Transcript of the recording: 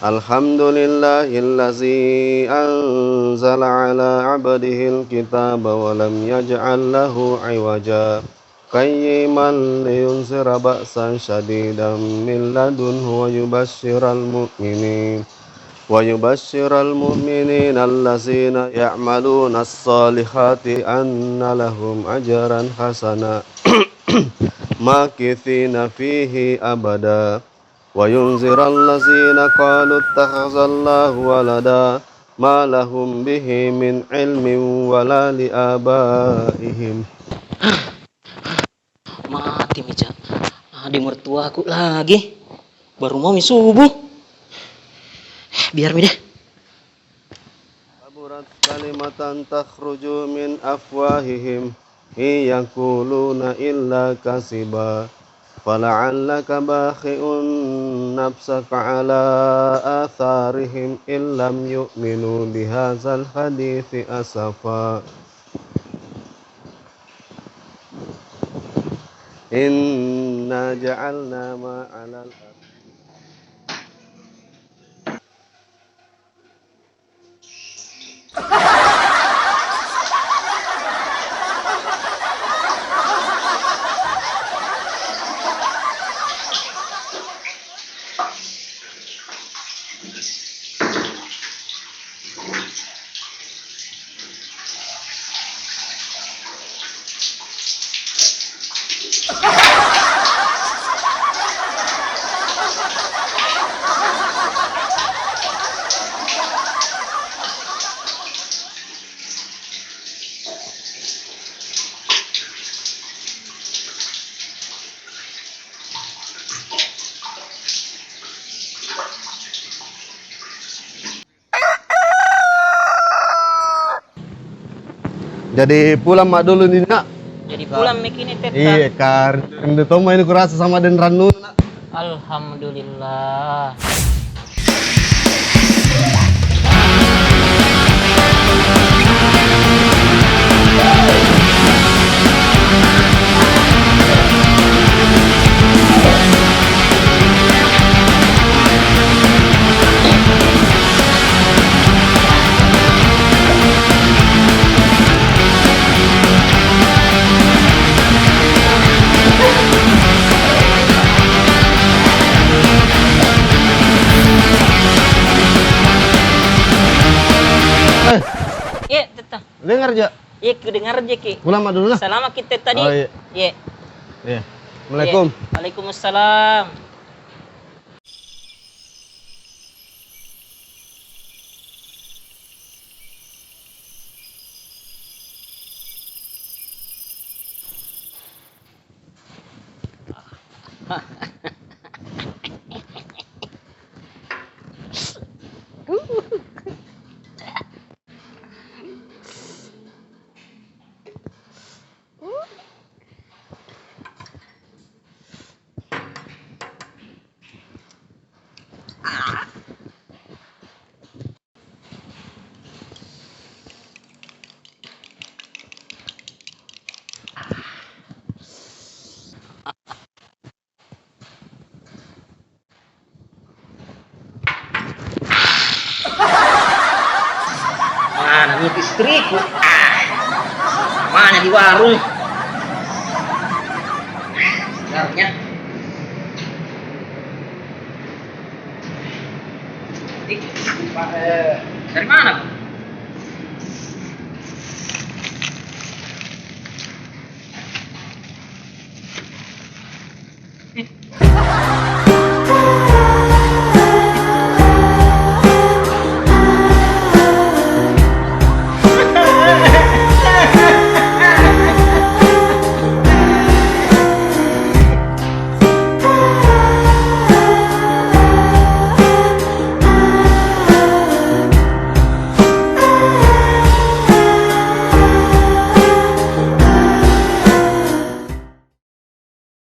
Alhamdulillahillazi anzala ala abdihil kitaba wa lam yaj'al lahu iwaja qayyiman liyunzira ba'san syadidan min ladunhu wa yubashshiral mu'minin allazina ya'maluna as-salihati anna lahum ajran hasana makithina fihi abada wa yunziral ladzina qalu ittakhazallahu walada ma lahum bihi min ilmin wala li abaihim. Mati Mica. Di mertua aku lagi. Baru mau subuh. Biar mi deh. Kaburat kalimatan takhruju min afwahihim yaquluna illa kasiba fala'allaka bakhi'un nafsaka ala atharihim illam yu'minu bihadzal hadithi asafa inna ja'alna ma'alal jadi pulang mak dulu nih nak. Jadi pulang mekini teta. Iya kar, ini toma ini kurasa sama den Ranu nak. Alhamdulillah. Iya, teta. Dengar aja. Iya, kedengar aja Ki. Pulang mak dulu lah. Selama kita tadi. Oh iya. Iya. Iya. Assalamualaikum. Iya. Waalaikumsalam. Mana nih istriku? Mana di warung? Sebenarnya. Dari mana?